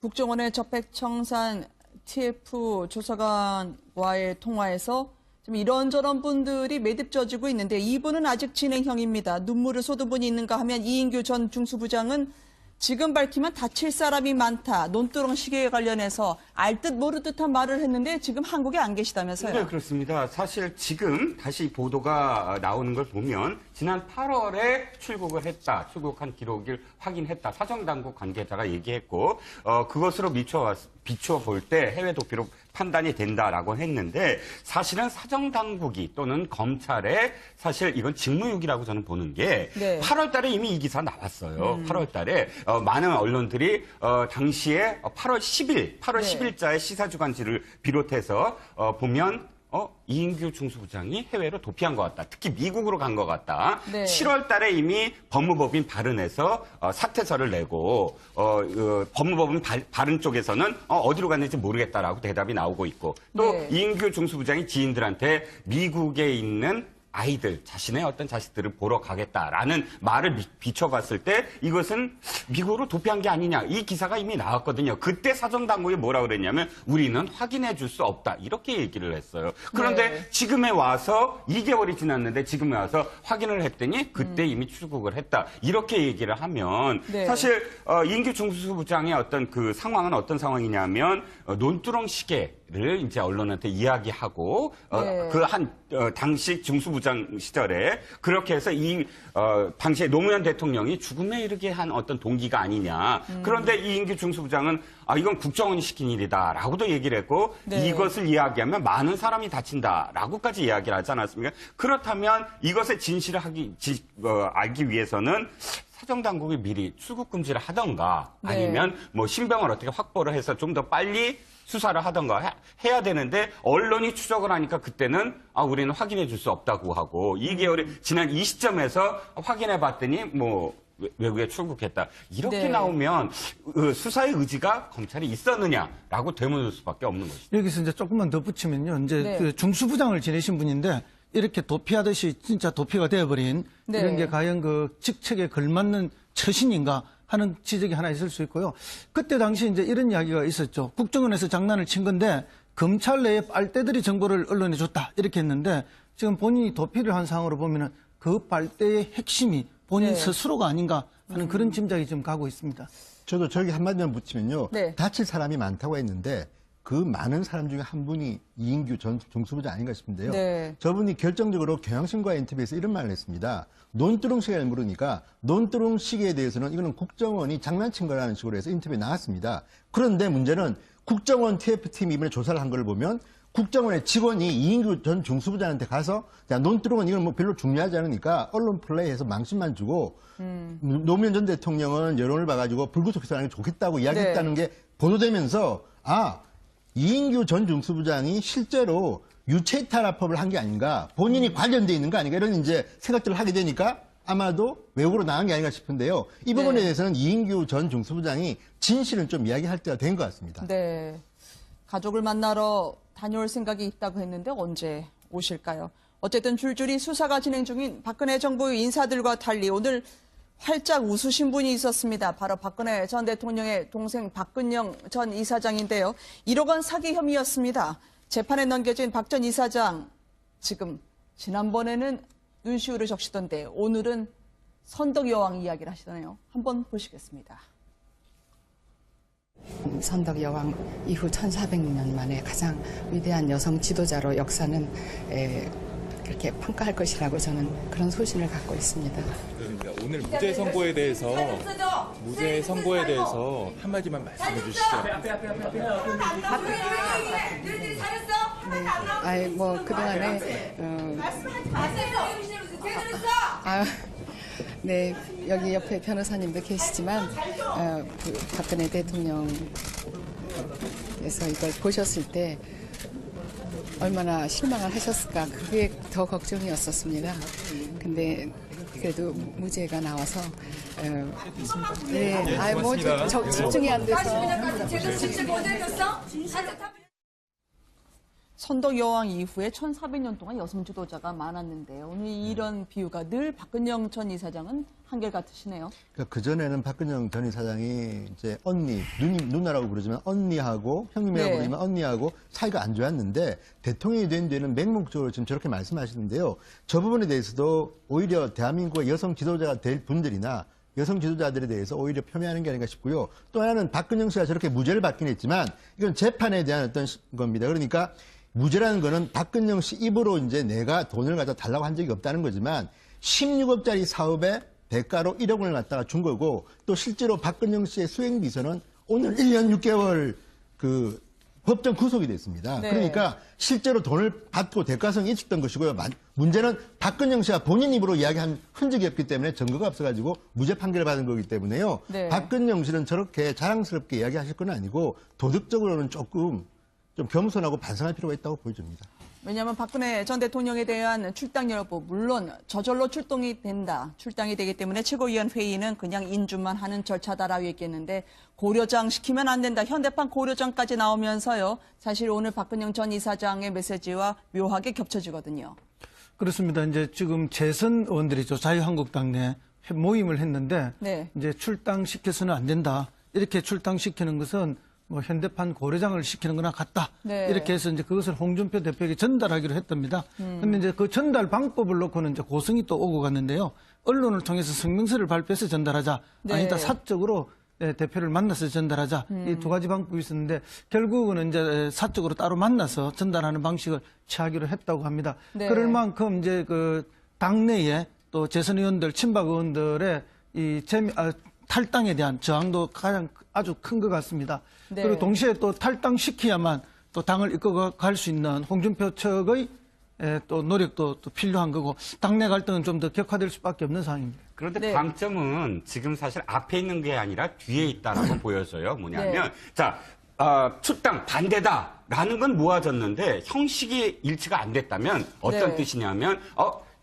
국정원의 적백청산 TF 조사관과의 통화에서 좀 이런저런 분들이 매듭져지고 있는데 이분은 아직 진행형입니다. 눈물을 쏟은 분이 있는가 하면 이인규 전 중수부장은 지금 밝히면 다칠 사람이 많다. 논두렁 시계에 관련해서 알듯 모르듯한 말을 했는데 지금 한국에 안 계시다면서요? 네, 그렇습니다. 사실 지금 다시 보도가 나오는 걸 보면 지난 8월에 출국한 기록을 확인했다. 사정당국 관계자가 얘기했고 그것으로 비춰볼 때 해외 도피로 판단이 된다라고 했는데 사실은 사정당국이 또는 검찰에 사실 이건 직무유기라고 저는 보는 게 네. 8월 달에 이미 이 기사 나왔어요. 8월 달에 많은 언론들이 당시에 8월 10일자의 시사주간지를 비롯해서 보면 이인규 중수부장이 해외로 도피한 것 같다. 특히 미국으로 간 것 같다. 네. 7월 달에 이미 법무법인 발은에서 사퇴서를 내고 법무법인 발은 쪽에서는 어디로 갔는지 모르겠다라고 대답이 나오고 있고 또 네. 이인규 중수부장이 지인들한테 미국에 있는 아이들, 자신의 어떤 자식들을 보러 가겠다라는 말을 비춰봤을 때 이것은 미국으로 도피한 게 아니냐. 이 기사가 이미 나왔거든요. 그때 사정당국이 뭐라 그랬냐면 우리는 확인해 줄 수 없다. 이렇게 얘기를 했어요. 그런데 네. 지금에 와서 2개월이 지났는데 지금에 와서 확인을 했더니 그때 이미 출국을 했다. 이렇게 얘기를 하면 네. 사실 이인규 중수부장의 어떤 그 상황은 어떤 상황이냐면 논두렁 시계를 이제 언론한테 이야기하고 네. 당시 중수부장 시절에 그렇게 해서 당시에 노무현 대통령이 죽음에 이르게 한 어떤 동기가 아니냐. 그런데 이인규 중수부장은 이건 국정원이 시킨 일이다라고도 얘기를 했고 네. 이것을 이야기하면 많은 사람이 다친다라고까지 이야기를 하지 않았습니까? 그렇다면 이것의 진실을 알기 위해서는 사정당국이 미리 출국 금지를 하던가 네. 아니면 뭐 신병을 어떻게 확보를 해서 좀 더 빨리 수사를 하던가 해야 되는데 언론이 추적을 하니까 그때는 우리는 확인해 줄 수 없다고 하고 2개월이 지난 이 시점에서 확인해 봤더니 뭐 외국에 출국했다. 이렇게 네. 나오면 수사의 의지가 검찰이 있었느냐라고 되물을 수밖에 없는 것이죠. 여기서 이제 조금만 더 붙이면요. 이제 네. 그 중수부장을 지내신 분인데 이렇게 도피하듯이 진짜 도피가 되어버린 네. 이런 게 과연 그 직책에 걸맞는 처신인가 하는 지적이 하나 있을 수 있고요. 그때 당시 이제 이런 이야기가 있었죠. 국정원에서 장난을 친 건데 검찰 내에 빨대들이 정보를 언론에 줬다 이렇게 했는데 지금 본인이 도피를 한 상황으로 보면은 그 빨대의 핵심이 본인 네. 스스로가 아닌가 하는 그런 짐작이 좀 가고 있습니다. 저도 저기 한마디만 붙이면요. 네. 다칠 사람이 많다고 했는데 그 많은 사람 중에 한 분이 이인규 전 중수부장 아닌가 싶은데요. 네. 저분이 결정적으로 경향신과의 인터뷰에서 이런 말을 했습니다. 논두렁 시계를 물으니까 논두렁 시계에 대해서는 이거는 국정원이 장난친 거라는 식으로 해서 인터뷰에 나왔습니다. 그런데 문제는 국정원 TF팀이 이번에 조사를 한 걸 보면 국정원의 직원이 이인규 전 중수부장한테 가서 야, 논두렁은 이건 뭐 별로 중요하지 않으니까 언론 플레이해서 망신만 주고 노무현 전 대통령은 여론을 봐가지고 불구속해서하는 게 좋겠다고 이야기했다는 게 보도되면서 이인규 전 중수부장이 실제로 유체이탈화법을 한 게 아닌가, 본인이 관련돼 있는 거 아닌가 이런 이제 생각들을 하게 되니까 아마도 외국으로 나간 게 아닌가 싶은데요. 이 부분에 네. 대해서는 이인규 전 중수부장이 진실은 좀 이야기할 때가 된 것 같습니다. 네. 가족을 만나러 다녀올 생각이 있다고 했는데 언제 오실까요? 어쨌든 줄줄이 수사가 진행 중인 박근혜 정부의 인사들과 달리 오늘 활짝 웃으신 분이 있었습니다. 바로 박근혜 전 대통령의 동생 박근영 전 이사장인데요. 1억 원 사기 혐의였습니다. 재판에 넘겨진 박 전 이사장 지금 지난번에는 눈시울을 적시던데 오늘은 선덕여왕 이야기를 하시더네요. 한번 보시겠습니다. 선덕여왕 이후 1400년 만에 가장 위대한 여성 지도자로 역사는 그렇게 평가할 것이라고 저는 그런 소신을 갖고 있습니다. 그러니까 오늘 무죄 선고에 대해서 한마디만 말씀해 주시죠. 네. 뭐 그동안에 네, 여기 옆에 변호사님도 계시지만 박근혜 대통령께서 이걸 보셨을 때 얼마나 실망을 하셨을까 그게 더 걱정이었었습니다. 근데 그래도 무죄가 나와서 네, 뭐 집중이 안 돼서. 선덕 여왕 이후에 1400년 동안 여성 지도자가 많았는데 오늘 이런 비유가 늘 박근영 전 이사장은 한결같으시네요. 그러니까 그전에는 박근영 전 이사장이 이제 언니, 누나라고 부르지만 언니하고 형님이라고 네. 부르지만 언니하고 사이가 안 좋았는데 대통령이 된 뒤에는 맹목적으로 지금 저렇게 말씀하시는데요. 저 부분에 대해서도 오히려 대한민국의 여성 지도자가 될 분들이나 여성 지도자들에 대해서 오히려 폄훼하는 게 아닌가 싶고요. 또 하나는 박근영 씨가 저렇게 무죄를 받긴 했지만 이건 재판에 대한 어떤 겁니다. 그러니까 무죄라는 거는 박근영 씨 입으로 이제 내가 돈을 갖다 달라고 한 적이 없다는 거지만 16억짜리 사업에 대가로 1억 원을 갖다가 준 거고 또 실제로 박근영 씨의 수행비서는 오늘 1년 6개월 그 법정 구속이 됐습니다. 네. 그러니까 실제로 돈을 받고 대가성이 있었던 것이고요. 문제는 박근영 씨가 본인 입으로 이야기한 흔적이 없기 때문에 증거가 없어가지고 무죄 판결을 받은 거기 때문에요. 네. 박근영 씨는 저렇게 자랑스럽게 이야기하실 건 아니고 도덕적으로는 조금 좀 겸손하고 반성할 필요가 있다고 보여집니다. 왜냐하면 박근혜 전 대통령에 대한 출당 여부, 물론 저절로 출동이 된다. 출당이 되기 때문에 최고위원 회의는 그냥 인준만 하는 절차다라고 얘기했는데 고려장 시키면 안 된다. 현대판 고려장까지 나오면서요. 사실 오늘 박근영 전 이사장의 메시지와 묘하게 겹쳐지거든요. 그렇습니다. 이제 지금 재선 의원들이죠. 자유한국당 내 모임을 했는데 네. 이제 출당시켜서는 안 된다. 이렇게 출당시키는 것은 뭐 현대판 고려장을 시키는 거나 같다. 네. 이렇게 해서 이제 그것을 홍준표 대표에게 전달하기로 했답니다. 근데 이제 그 전달 방법을 놓고는 이제 고성이 또 오고 갔는데요. 언론을 통해서 성명서를 발표해서 전달하자. 네. 아니다. 사적으로 대표를 만나서 전달하자. 이 두 가지 방법이 있었는데 결국은 이제 사적으로 따로 만나서 전달하는 방식을 취하기로 했다고 합니다. 네. 그럴 만큼 이제 그 당내에 또 재선 의원들, 친박 의원들의 이 탈당에 대한 저항도 가장 아주 큰 것 같습니다. 네. 그리고 동시에 또 탈당시켜야만 또 당을 이끌어갈 수 있는 홍준표 측의 또 노력도 또 필요한 거고 당내 갈등은 좀 더 격화될 수밖에 없는 상황입니다. 그런데 네. 방점은 지금 사실 앞에 있는 게 아니라 뒤에 있다라고 보여져요. 뭐냐면, 네. 자, 출당 반대다라는 건 모아졌는데 형식이 일치가 안 됐다면 어떤 네. 뜻이냐면,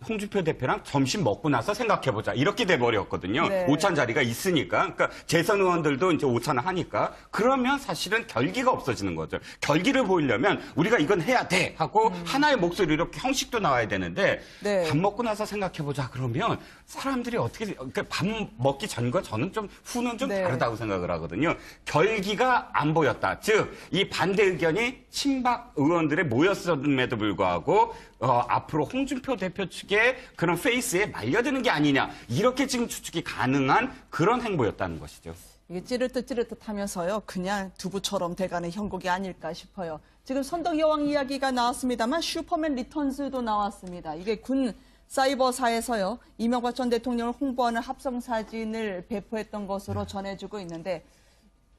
홍준표 대표랑 점심 먹고 나서 생각해보자. 이렇게 돼버렸거든요. 네. 오찬 자리가 있으니까. 그러니까 재선 의원들도 이제 오찬을 하니까. 그러면 사실은 결기가 없어지는 거죠. 결기를 보이려면 우리가 이건 해야 돼 하고 하나의 목소리 이렇게 형식도 나와야 되는데 네. 밥 먹고 나서 생각해보자. 그러면 사람들이 어떻게, 그러니까 밥 먹기 전과 저는 좀 후는 좀 네. 다르다고 생각을 하거든요. 결기가 안 보였다. 즉, 이 반대 의견이 친박 의원들의 모였음에도 불구하고 앞으로 홍준표 대표 측의 그런 페이스에 말려드는 게 아니냐. 이렇게 지금 추측이 가능한 그런 행보였다는 것이죠. 이게 찌릿듯 하면서요. 그냥 두부처럼 돼가는 형국이 아닐까 싶어요. 지금 선덕 여왕 이야기가 나왔습니다만 슈퍼맨 리턴즈도 나왔습니다. 이게 군 사이버사에서요. 이명박 전 대통령을 홍보하는 합성 사진을 배포했던 것으로 전해지고 있는데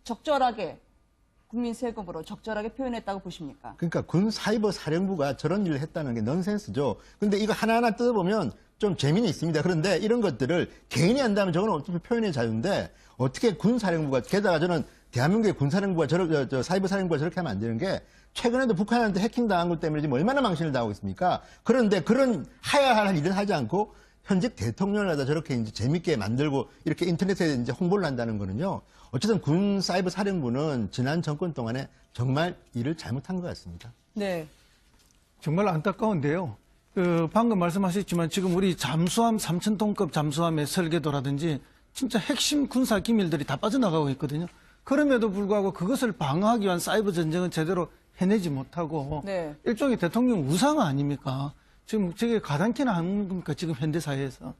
적절하게 국민 세금으로 적절하게 표현했다고 보십니까? 그러니까 군 사이버 사령부가 저런 일을 했다는 게 넌센스죠. 근데 이거 하나하나 뜯어보면 좀 재미는 있습니다. 그런데 이런 것들을 개인이 한다면 저건 어차피 표현의 자유인데 어떻게 군 사령부가, 게다가 저는 대한민국의 군 사령부가 사이버 사령부가 저렇게 하면 안 되는 게 최근에도 북한한테 해킹 당한 것 때문에 지금 얼마나 망신을 당하고 있습니까? 그런데 그런 해야 할 일을 하지 않고 현직 대통령을 하다 저렇게 이제 재밌게 만들고 이렇게 인터넷에 이제 홍보를 한다는 거는요. 어쨌든 군 사이버 사령부는 지난 정권 동안에 정말 일을 잘못한 것 같습니다. 네. 정말 안타까운데요. 방금 말씀하셨지만 지금 우리 잠수함 3,000톤급 잠수함의 설계도라든지 진짜 핵심 군사 기밀들이 다 빠져나가고 있거든요. 그럼에도 불구하고 그것을 방어하기 위한 사이버 전쟁은 제대로 해내지 못하고 네. 일종의 대통령 우상 아닙니까? 지금 저게 가당키나 하는 겁니까? 지금 현대 사회에서.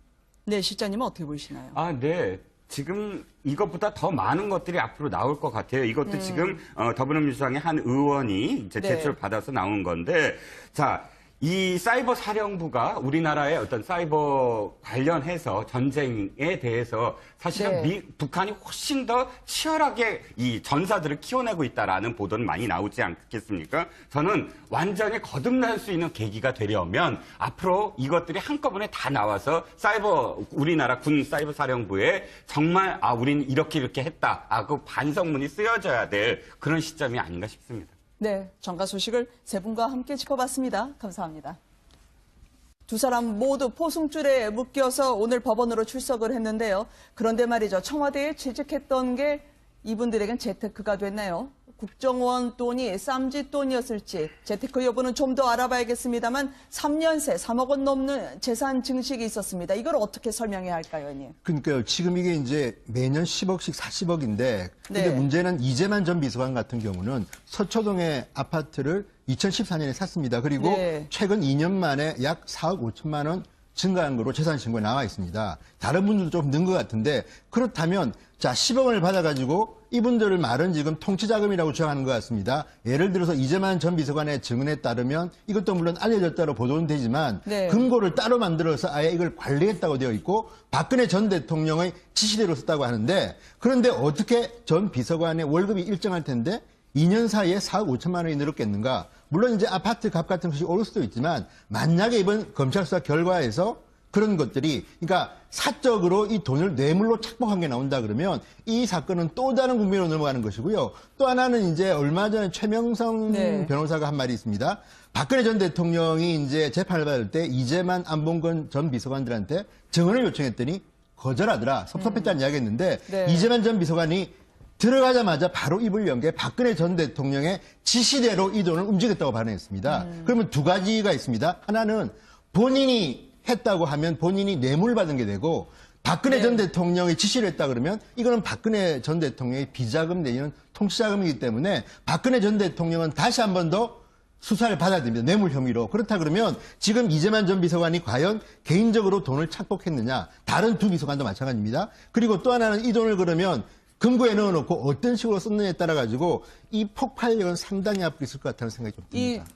네, 실장님은 어떻게 보시나요? 네. 지금 이것보다 더 많은 것들이 앞으로 나올 것 같아요. 이것도 지금 더불어민주당의 한 의원이 이제 네. 제출을 받아서 나온 건데, 자, 이 사이버 사령부가 우리나라의 어떤 사이버 관련해서 전쟁에 대해서 사실은 네. 북한이 훨씬 더 치열하게 이 전사들을 키워내고 있다라는 보도는 많이 나오지 않겠습니까? 저는 완전히 거듭날 수 있는 계기가 되려면 앞으로 이것들이 한꺼번에 다 나와서 우리나라 군 사이버 사령부에 정말 우린 이렇게 했다 하고 반성문이 쓰여져야 될 그런 시점이 아닌가 싶습니다. 네, 정가 소식을 세 분과 함께 짚어봤습니다. 감사합니다. 두 사람 모두 포승줄에 묶여서 오늘 법원으로 출석을 했는데요. 그런데 말이죠. 청와대에 취직했던 게 이분들에겐 재테크가 됐네요. 국정원 돈이 쌈짓 돈이었을지 재테크 여부는 좀 더 알아봐야겠습니다만 3년 새 3억 원 넘는 재산 증식이 있었습니다. 이걸 어떻게 설명해야 할까요, 의원님? 그러니까요. 지금 이게 이제 매년 10억씩 40억인데 근데 네. 문제는 이재만 전 비서관 같은 경우는 서초동의 아파트를 2014년에 샀습니다. 그리고 네. 최근 2년 만에 약 4억 5천만 원 증가한 거로 재산 신고에 나와 있습니다. 다른 분들도 좀 는 것 같은데 그렇다면 자 10억을 받아가지고 이분들을 말은 지금 통치자금이라고 주장하는 것 같습니다. 예를 들어서 이재만 전 비서관의 증언에 따르면 이것도 물론 알려졌다로 보도는 되지만 네. 금고를 따로 만들어서 아예 이걸 관리했다고 되어 있고 박근혜 전 대통령의 지시대로 썼다고 하는데 그런데 어떻게 전 비서관의 월급이 일정할 텐데 2년 사이에 4억 5천만 원이 늘었겠는가? 물론 이제 아파트 값 같은 것이 오를 수도 있지만 만약에 이번 검찰 수사 결과에서 그런 것들이 그러니까 사적으로 이 돈을 뇌물로 착복한 게 나온다 그러면 이 사건은 또 다른 국면으로 넘어가는 것이고요. 또 하나는 이제 얼마 전에 최명성 네. 변호사가 한 말이 있습니다. 박근혜 전 대통령이 이제 재판을 받을 때 이재만 안봉근 전 비서관들한테 증언을 요청했더니 거절하더라. 섭섭했다는 이야기했는데 네. 이재만 전 비서관이 들어가자마자 바로 입을 연 게 박근혜 전 대통령의 지시대로 이 돈을 움직였다고 발언했습니다. 그러면 두 가지가 있습니다. 하나는 본인이 했다고 하면 본인이 뇌물 받은 게 되고 박근혜 네. 전 대통령이 지시를 했다 그러면 이거는 박근혜 전 대통령의 비자금 내지는 통치자금이기 때문에 박근혜 전 대통령은 다시 한 번 더 수사를 받아야 됩니다. 뇌물 혐의로. 그렇다 그러면 지금 이재만 전 비서관이 과연 개인적으로 돈을 착복했느냐. 다른 두 비서관도 마찬가지입니다. 그리고 또 하나는 이 돈을 그러면 금고에 넣어놓고 어떤 식으로 썼느냐에 따라 가지고 이 폭발력은 상당히 앞으로 있을 것 같다는 생각이 좀 이 듭니다.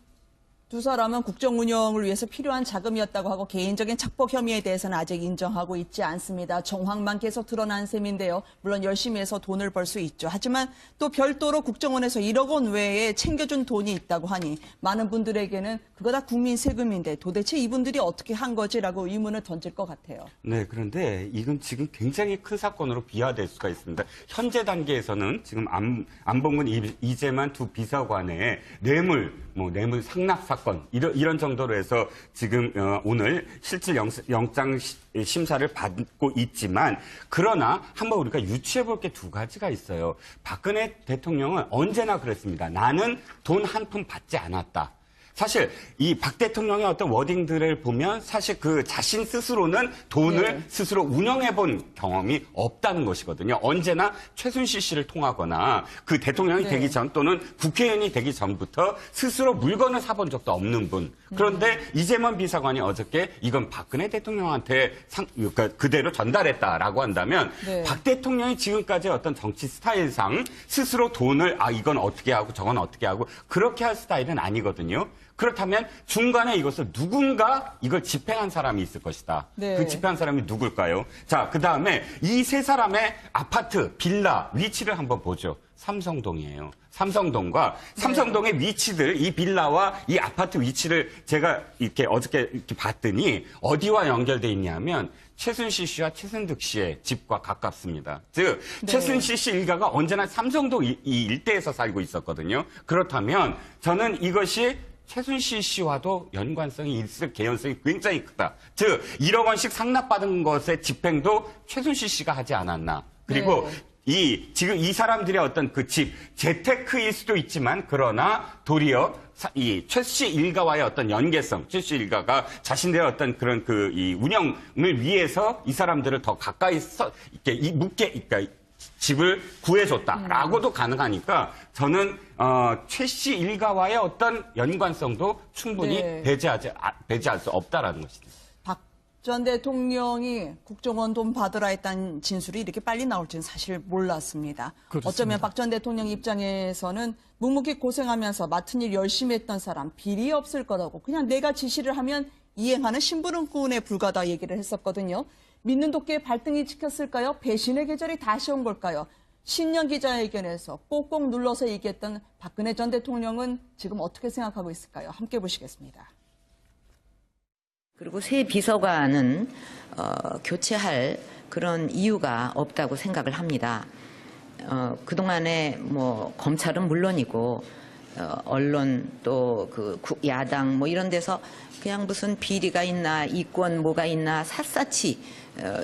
두 사람은 국정 운영을 위해서 필요한 자금이었다고 하고 개인적인 착복 혐의에 대해서는 아직 인정하고 있지 않습니다. 정황만 계속 드러난 셈인데요. 물론 열심히 해서 돈을 벌 수 있죠. 하지만 또 별도로 국정원에서 1억 원 외에 챙겨준 돈이 있다고 하니 많은 분들에게는 그거 다 국민 세금인데 도대체 이분들이 어떻게 한 거지라고 의문을 던질 것 같아요. 네, 그런데 이건 지금 굉장히 큰 사건으로 비화될 수가 있습니다. 현재 단계에서는 지금 안봉근 이재만 두 비서관의 뇌물 상납 사건 이런 정도로 해서 지금 오늘 실질 영장 심사를 받고 있지만 그러나 한번 우리가 유추해 볼 게 두 가지가 있어요. 박근혜 대통령은 언제나 그랬습니다. 나는 돈 한 푼 받지 않았다. 사실 이 박 대통령의 어떤 워딩들을 보면 사실 그 자신 스스로는 돈을 네. 스스로 운영해 본 경험이 없다는 것이거든요. 언제나 최순실 씨를 통하거나 그 대통령이 네. 되기 전 또는 국회의원이 되기 전부터 스스로 물건을 사본 적도 없는 분. 그런데 이재만 비서관이 어저께 이건 박근혜 대통령한테 그러니까 그대로 전달했다라고 한다면 네. 박 대통령이 지금까지 어떤 정치 스타일상 스스로 돈을 이건 어떻게 하고 저건 어떻게 하고 그렇게 할 스타일은 아니거든요. 그렇다면 중간에 이것을 누군가 이걸 집행한 사람이 있을 것이다. 네. 그 집행한 사람이 누굴까요? 자, 그 다음에 이 세 사람의 아파트, 빌라 위치를 한번 보죠. 삼성동이에요. 삼성동과 삼성동의 위치들, 이 빌라와 이 아파트 위치를 제가 이렇게 어저께 이렇게 봤더니 어디와 연결돼 있냐면 최순실 씨와 최순득 씨의 집과 가깝습니다. 즉 네. 최순실 씨 일가가 언제나 삼성동 이 일대에서 살고 있었거든요. 그렇다면 저는 이것이 최순실 씨와도 연관성이 있을 개연성이 굉장히 크다. 즉 1억 원씩 상납받은 것의 집행도 최순실 씨가 하지 않았나. 그리고 지금 이 사람들의 어떤 그 집, 재테크일 수도 있지만 그러나 도리어 이 최 씨 일가와의 어떤 연계성, 최 씨 일가가 자신들의 어떤 그런 이 운영을 위해서 이 사람들을 더 가까이 이렇게 그러니까 집을 구해줬다라고도 가능하니까 저는 최 씨 일가와의 어떤 연관성도 충분히 네. 배제할 수 없다라는 것이죠. 박 전 대통령이 국정원 돈 받으라 했다는 진술이 이렇게 빨리 나올 줄은 사실 몰랐습니다. 그렇습니다. 어쩌면 박 전 대통령 입장에서는 묵묵히 고생하면서 맡은 일 열심히 했던 사람 비리 없을 거라고 그냥 내가 지시를 하면 이행하는 심부름꾼에 불과하다 얘기를 했었거든요. 믿는 도끼에 발등이 찍혔을까요? 배신의 계절이 다시 온 걸까요? 신년 기자회견에서 꼭꼭 눌러서 얘기했던 박근혜 전 대통령은 지금 어떻게 생각하고 있을까요? 함께 보시겠습니다. 그리고 새 비서관은 교체할 그런 이유가 없다고 생각을 합니다. 그동안에 검찰은 물론이고 언론 또 그 야당 이런 데서 그냥 무슨 비리가 있나 이권 뭐가 있나 샅샅이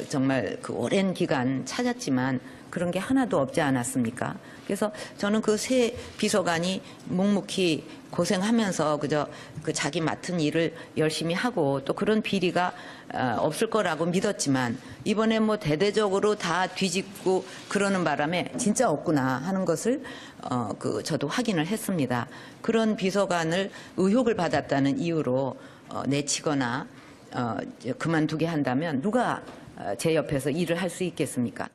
정말 그 오랜 기간 찾았지만 그런 게 하나도 없지 않았습니까? 그래서 저는 그 세 비서관이 묵묵히 고생하면서 그저 그 자기 맡은 일을 열심히 하고 또 그런 비리가 없을 거라고 믿었지만 이번에 뭐 대대적으로 다 뒤집고 그러는 바람에 진짜 없구나 하는 것을 저도 확인을 했습니다. 그런 비서관을 의혹을 받았다는 이유로 내치거나 그만두게 한다면 누가 제 옆에서 일을 할 수 있겠습니까?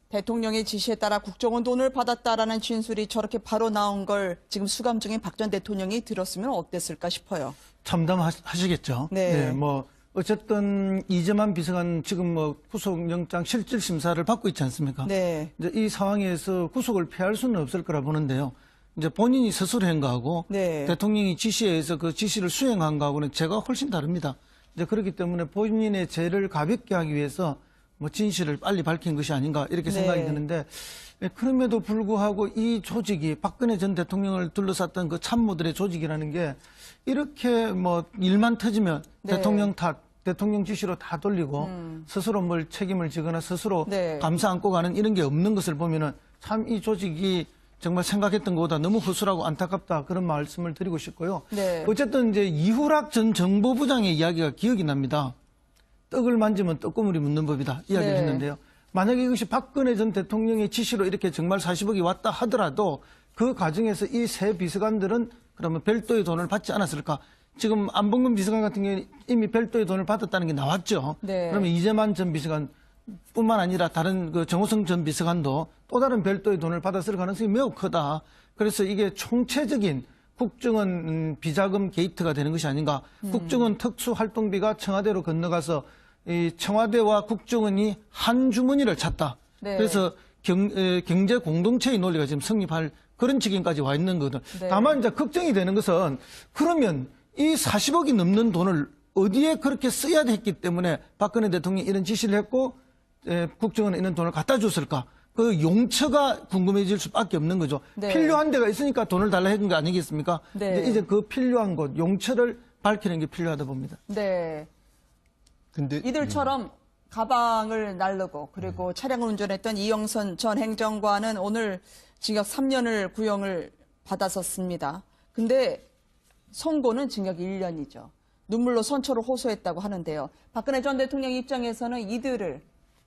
대통령의 지시에 따라 국정원 돈을 받았다라는 진술이 저렇게 바로 나온 걸 지금 수감 중인 박 전 대통령이 들었으면 어땠을까 싶어요. 참담하시겠죠. 네. 뭐 어쨌든 이재만 비서관 지금 뭐 구속영장 실질 심사를 받고 있지 않습니까? 네. 이제 이 상황에서 구속을 피할 수는 없을 거라 보는데요. 이제 본인이 스스로 한 거하고 네. 대통령이 지시에 의해서 그 지시를 수행한 거하고는 죄가 훨씬 다릅니다. 이제 그렇기 때문에 본인의 죄를 가볍게 하기 위해서 뭐 진실을 빨리 밝힌 것이 아닌가 이렇게 생각이 네. 드는데 그럼에도 불구하고 이 조직이 박근혜 전 대통령을 둘러쌌던 그 참모들의 조직이라는 게 이렇게 뭐 일만 터지면 네. 대통령 탓, 대통령 지시로 다 돌리고 스스로 뭘 책임을 지거나 스스로 네. 감사 안고 가는 이런 게 없는 것을 보면은 참 이 조직이 정말 생각했던 것보다 너무 허술하고 안타깝다 그런 말씀을 드리고 싶고요. 네. 어쨌든 이제 이후락 전 정보부장의 이야기가 기억이 납니다. 떡을 만지면 떡고물이 묻는 법이다 이야기를 네. 했는데요. 만약에 이것이 박근혜 전 대통령의 지시로 이렇게 정말 40억이 왔다 하더라도 그 과정에서 이 세 비서관들은 그러면 별도의 돈을 받지 않았을까? 지금 안봉근 비서관 같은 경우는 이미 별도의 돈을 받았다는 게 나왔죠. 네. 그러면 이재만 전 비서관 뿐만 아니라 다른 그 정호성 전 비서관도 또 다른 별도의 돈을 받았을 가능성이 매우 크다. 그래서 이게 총체적인 국정원 비자금 게이트가 되는 것이 아닌가. 국정원 특수활동비가 청와대로 건너가서 이 청와대와 국정원이 한 주머니를 찾다. 네. 그래서 경제 공동체의 논리가 지금 성립할 그런 지경까지 와 있는 거거든. 네. 다만 이제 걱정이 되는 것은 그러면 이 40억이 넘는 돈을 어디에 그렇게 써야 했기 때문에 박근혜 대통령이 이런 지시를 했고 국정원에 있는 돈을 갖다 줬을까? 그 용처가 궁금해질 수밖에 없는 거죠. 네. 필요한 데가 있으니까 돈을 달라 했는 거 아니겠습니까? 네. 이제 그 필요한 곳, 용처를 밝히는 게 필요하다 봅니다. 네. 근데 이들처럼 가방을 나르고 그리고 차량을 운전했던 이영선 전 행정관은 오늘 징역 3년을 구형을 받았었습니다. 근데 선고는 징역 1년이죠. 눈물로 선처를 호소했다고 하는데요. 박근혜 전 대통령 입장에서는 이들을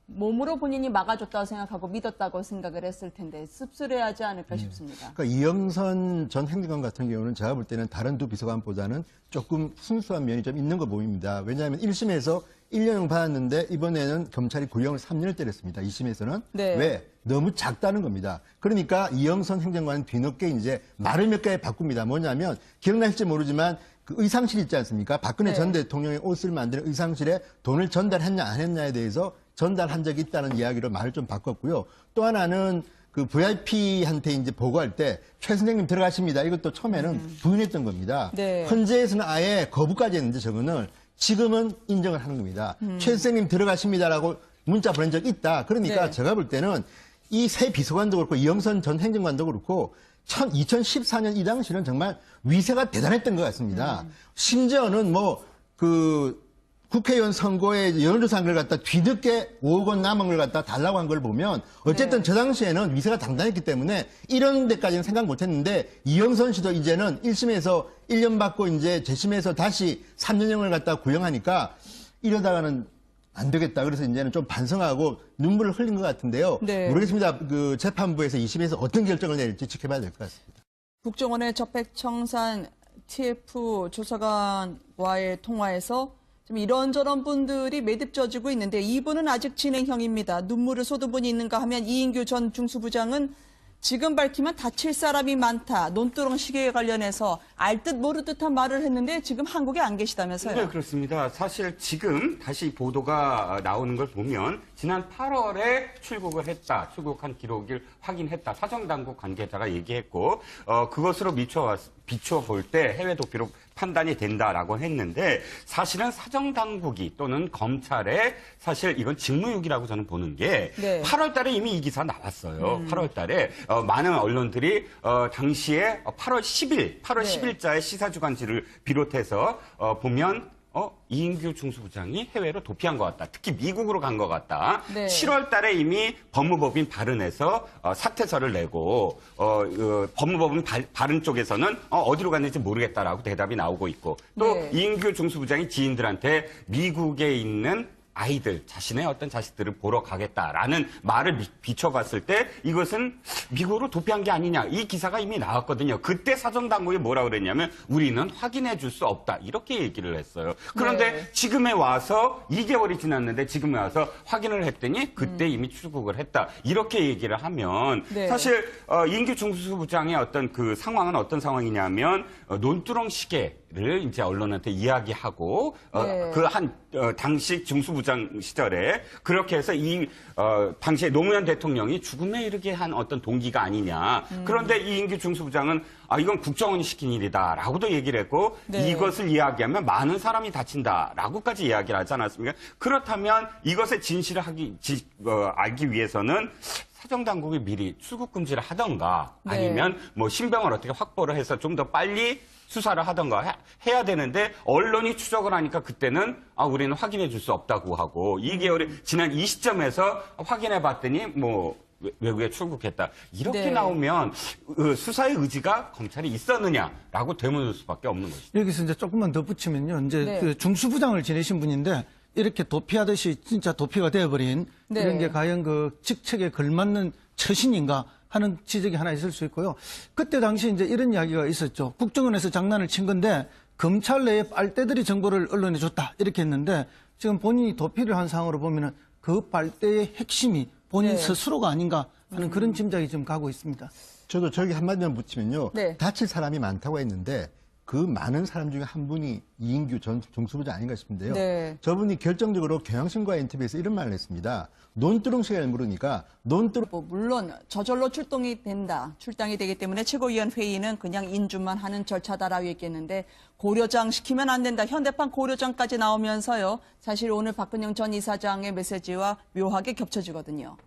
몸으로 본인이 막아줬다고 생각하고 믿었다고 생각을 했을 텐데 씁쓸해하지 않을까 싶습니다. 그러니까 이영선 전 행정관 같은 경우는 제가 볼 때는 다른 두 비서관보다는 조금 순수한 면이 좀 있는 거 보입니다. 왜냐하면 1심에서 1년을 받았는데 이번에는 검찰이 구형을 3년을 때렸습니다. 2심에서는. 네. 왜? 너무 작다는 겁니다. 그러니까 이영선 행정관은 뒤늦게 이제 말을 몇 개 바꿉니다. 뭐냐면 기억나실지 모르지만 그 의상실 있지 않습니까? 박근혜 네. 전 대통령의 옷을 만드는 의상실에 돈을 전달했냐 안 했냐에 대해서 전달한 적이 있다는 이야기로 말을 좀 바꿨고요. 또 하나는 그 VIP한테 이제 보고할 때 최 선생님 들어가십니다. 이것도 처음에는 부인했던 겁니다. 네. 헌재에서는 아예 거부까지 했는데 저거는 지금은 인정을 하는 겁니다. 최 선생님 들어가십니다라고 문자 보낸 적이 있다. 그러니까 네. 제가 볼 때는 이 새 비서관도 그렇고 이영선 전 행정관도 그렇고 2014년 이 당시는 정말 위세가 대단했던 것 같습니다. 심지어는 뭐 그 국회의원 선거에 여론조사한 걸 갖다 뒤늦게 5억 원 남은 걸 갖다 달라고 한 걸 보면 어쨌든 네. 저 당시에는 위세가 당당했기 때문에 이런 데까지는 생각 못 했는데 이영선 씨도 이제는 1심에서 1년 받고 이제 재심에서 다시 3년형을 갖다 구형하니까 이러다가는 안 되겠다. 그래서 이제는 좀 반성하고 눈물을 흘린 것 같은데요. 네. 모르겠습니다. 그 재판부에서 2심에서 어떤 결정을 내릴지 지켜봐야 될 것 같습니다. 국정원의 적백청산 TF 조사관과의 통화에서 좀 이런저런 분들이 매듭져지고 있는데 이분은 아직 진행형입니다. 눈물을 쏟은 분이 있는가 하면 이인규 전 중수부장은 지금 밝히면 다칠 사람이 많다. 논두렁 시계에 관련해서 알듯 모르듯한 말을 했는데 지금 한국에 안 계시다면서요? 네, 그렇습니다. 사실 지금 다시 보도가 나오는 걸 보면 지난 8월에 출국을 했다. 출국한 기록을 확인했다. 사정당국 관계자가 얘기했고 그것으로 비춰볼 때 해외 도피로 판단이 된다라고 했는데 사실은 사정당국이 또는 검찰에 사실 이건 직무유기라고 저는 보는 게 네. 8월 달에 이미 이 기사 나왔어요. 8월 달에 많은 언론들이 당시에 8월 10일자의 시사주간지를 비롯해서 보면 이인규 중수부장이 해외로 도피한 것 같다. 특히 미국으로 간 것 같다. 네. 7월 달에 이미 법무법인 발은에서 사퇴서를 내고 법무법인 발은 쪽에서는 어디로 갔는지 모르겠다라고 대답이 나오고 있고 또 네. 이인규 중수부장이 지인들한테 미국에 있는 아이들, 자신의 어떤 자식들을 보러 가겠다라는 말을 비춰봤을 때 이것은 미국으로 도피한 게 아니냐. 이 기사가 이미 나왔거든요. 그때 사정당국이 뭐라 그랬냐면 우리는 확인해 줄 수 없다. 이렇게 얘기를 했어요. 그런데 네. 지금에 와서 2개월이 지났는데 지금에 와서 확인을 했더니 그때 이미 출국을 했다. 이렇게 얘기를 하면 네. 사실 이인규 중수부장의 어떤 그 상황은 어떤 상황이냐면 논두렁 시계를 이제 언론한테 이야기하고 네. 당시 중수부장 시절에 그렇게 해서 당시에 노무현 대통령이 죽음에 이르게 한 어떤 동기가 아니냐. 그런데 이인규 중수부장은 이건 국정원이 시킨 일이다라고도 얘기를 했고 네. 이것을 이야기하면 많은 사람이 다친다라고까지 이야기를 하지 않았습니까? 그렇다면 이것의 진실을 알기 위해서는 사정당국이 미리 출국 금지를 하던가 네. 아니면 뭐 신병을 어떻게 확보를 해서 좀 더 빨리 수사를 하던가 해야 되는데 언론이 추적을 하니까 그때는 우리는 확인해 줄 수 없다고 하고 2개월이 지난 이 시점에서 확인해 봤더니 뭐 외국에 출국했다. 이렇게 네. 나오면 수사의 의지가 검찰이 있었느냐라고 되물을 수밖에 없는 것이죠. 여기서 이제 조금만 더 붙이면요. 이제 네. 그 중수부장을 지내신 분인데 이렇게 도피하듯이 진짜 도피가 되어버린 네. 이런 게 과연 그 직책에 걸맞는 처신인가 하는 지적이 하나 있을 수 있고요. 그때 당시 이제 이런 이야기가 있었죠. 국정원에서 장난을 친 건데 검찰 내에 빨대들이 정보를 언론에 줬다 이렇게 했는데 지금 본인이 도피를 한 상황으로 보면은 그 빨대의 핵심이 본인 네. 스스로가 아닌가 하는 그런 짐작이 좀 가고 있습니다. 저도 저기 한마디만 붙이면요. 네. 다칠 사람이 많다고 했는데 그 많은 사람 중에 한 분이 이인규 전 중수부장 아닌가 싶은데요. 네. 저분이 결정적으로 경향신고와 인터뷰에서 이런 말을 했습니다. 논두렁 시간을 물으니까 논두렁 물론 저절로 출동이 된다. 출당이 되기 때문에 최고위원 회의는 그냥 인준만 하는 절차다라고 얘기했는데 고려장 시키면 안 된다. 현대판 고려장까지 나오면서요. 사실 오늘 박근영 전 이사장의 메시지와 묘하게 겹쳐지거든요.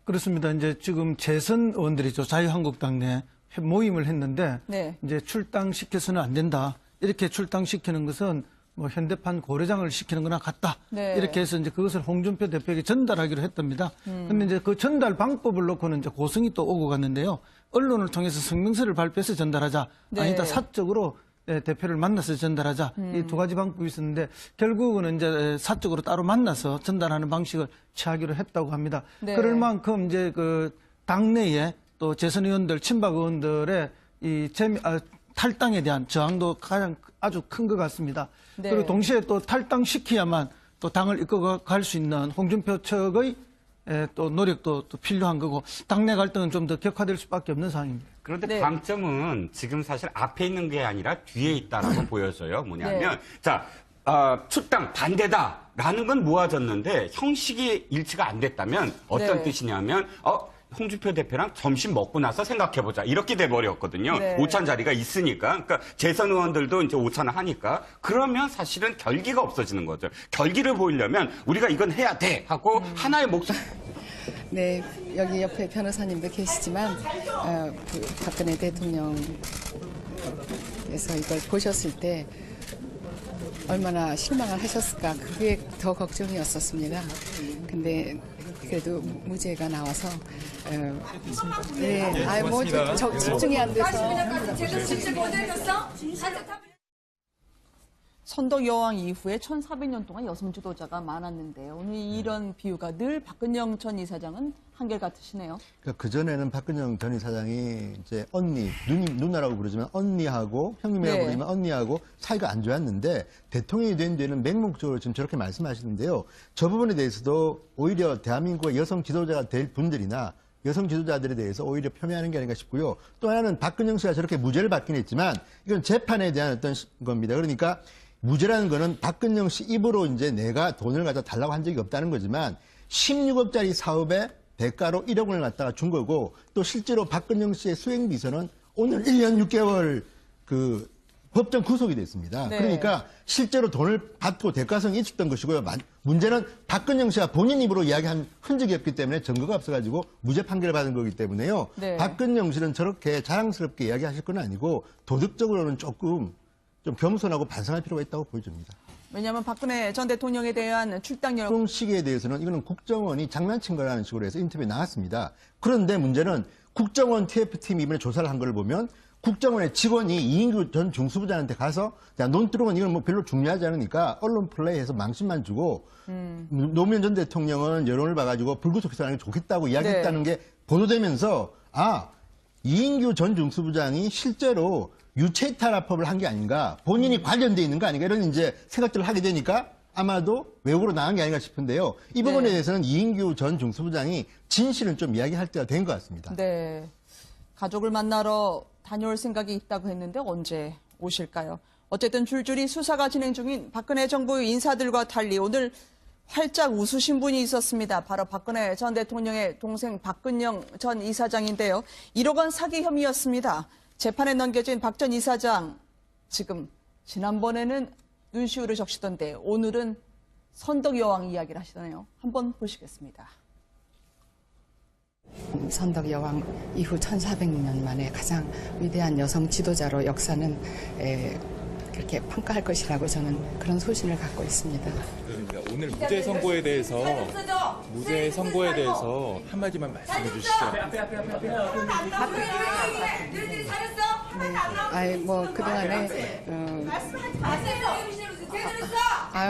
그렇습니다. 이제 지금 재선 의원들이죠. 자유한국당 내 모임을 했는데 네. 이제 출당시켜서는 안 된다. 이렇게 출당시키는 것은 뭐 현대판 고려장을 시키는 거나 같다. 네. 이렇게 해서 이제 그것을 홍준표 대표에게 전달하기로 했답니다. 근데 이제 그 전달 방법을 놓고는 이제 고성이 또 오고 갔는데요. 언론을 통해서 성명서를 발표해서 전달하자. 네. 아니다. 사적으로 대표를 만나서 전달하자. 이 두 가지 방법이 있었는데 결국은 이제 사적으로 따로 만나서 전달하는 방식을 취하기로 했다고 합니다. 네. 그럴 만큼 이제 그 당내에 또 재선 의원들, 친박 의원들의 이 탈당에 대한 저항도 아주 큰 것 같습니다. 네. 그리고 동시에 또 탈당시켜야만 또 당을 이끌어갈 수 있는 홍준표 측의 또 노력도 또 필요한 거고 당내 갈등은 좀 더 격화될 수밖에 없는 상황입니다. 그런데 네. 관점은 지금 사실 앞에 있는 게 아니라 뒤에 있다라고 보여져요. 뭐냐면 네. 자 출당 반대다라는 건 모아졌는데 형식이 일치가 안 됐다면 어떤 네. 뜻이냐면 홍준표 대표랑 점심 먹고 나서 생각해보자. 이렇게 돼버렸거든요. 네. 오찬 자리가 있으니까. 그러니까 재선 의원들도 이제 오찬을 하니까. 그러면 사실은 결기가 없어지는 거죠. 결기를 보이려면 우리가 이건 해야 돼 하고 하나의 목소리. 네, 여기 옆에 변호사님도 계시지만 박근혜 대통령께서 이걸 보셨을 때 얼마나 실망을 하셨을까 그게 더 걱정이었었습니다. 근데 그래도 무죄가 나와서 네, 뭐 집중이 안 돼서. 선덕 여왕 이후에 1400년 동안 여성 지도자가 많았는데 오늘 이런 비유가 늘 박근영 전 이사장은 한결같으시네요. 그러니까 그전에는 박근영 전 이사장이 이제 누나라고 부르지만 언니하고 형님이라고 네. 부르지만 언니하고 사이가 안 좋았는데 대통령이 된 뒤에는 맹목적으로 지금 저렇게 말씀하시는데요. 저 부분에 대해서도 오히려 대한민국의 여성 지도자가 될 분들이나 여성 지도자들에 대해서 오히려 폄훼하는 게 아닌가 싶고요. 또 하나는 박근영 씨가 저렇게 무죄를 받긴 했지만 이건 재판에 대한 어떤 겁니다. 그러니까 무죄라는 거는 박근영 씨 입으로 이제 내가 돈을 갖다 달라고 한 적이 없다는 거지만 16억짜리 사업에 대가로 1억 원을 갖다가 준 거고 또 실제로 박근영 씨의 수행비서는 오늘 1년 6개월 그 법정 구속이 됐습니다. 네. 그러니까 실제로 돈을 받고 대가성이 있었던 것이고요. 문제는 박근영 씨가 본인 입으로 이야기한 흔적이 없기 때문에 증거가 없어가지고 무죄 판결을 받은 거기 때문에요. 네. 박근영 씨는 저렇게 자랑스럽게 이야기하실 건 아니고 도덕적으로는 조금 좀 겸손하고 반성할 필요가 있다고 보여집니다. 왜냐하면 박근혜 전 대통령에 대한 출당열 출동 시기에 대해서는 이거는 국정원이 장난친 거라는 식으로 해서 인터뷰에 나왔습니다. 그런데 문제는 국정원 TF팀이 이번에 조사를 한 걸 보면 국정원의 직원이 이인규 전 중수부장한테 가서 야, 논두렁은 이건 뭐 별로 중요하지 않으니까 언론 플레이해서 망신만 주고 노무현 전 대통령은 여론을 봐가지고 불구속해서 하는 게 좋겠다고 이야기했다는 게 보도되면서 이인규 전 중수부장이 실제로 유체이탈화법을 한 게 아닌가, 본인이 관련돼 있는 거 아닌가 이런 이제 생각들을 하게 되니까 아마도 외국으로 나간 게 아닌가 싶은데요. 이 부분에 대해서는 이인규 전 중수부장이 진실은 좀 이야기할 때가 된 것 같습니다. 네. 가족을 만나러 다녀올 생각이 있다고 했는데 언제 오실까요? 어쨌든 줄줄이 수사가 진행 중인 박근혜 정부의 인사들과 달리 오늘 활짝 웃으신 분이 있었습니다. 바로 박근혜 전 대통령의 동생 박근영 전 이사장인데요. 1억 원 사기 혐의였습니다. 재판에 넘겨진 박 전 이사장, 지난번에는 눈시울을 적시던데 오늘은 선덕 여왕 이야기를 하시더네요. 한번 보시겠습니다. 선덕 여왕 이후 1400년 만에 가장 위대한 여성 지도자로 역사는 그렇게 평가할 것이라고 저는 그런 소신을 갖고 있습니다. 그러니까 오늘 무죄 선고에 대해서 한마디만 말씀해 주시죠. 뭐 그동안에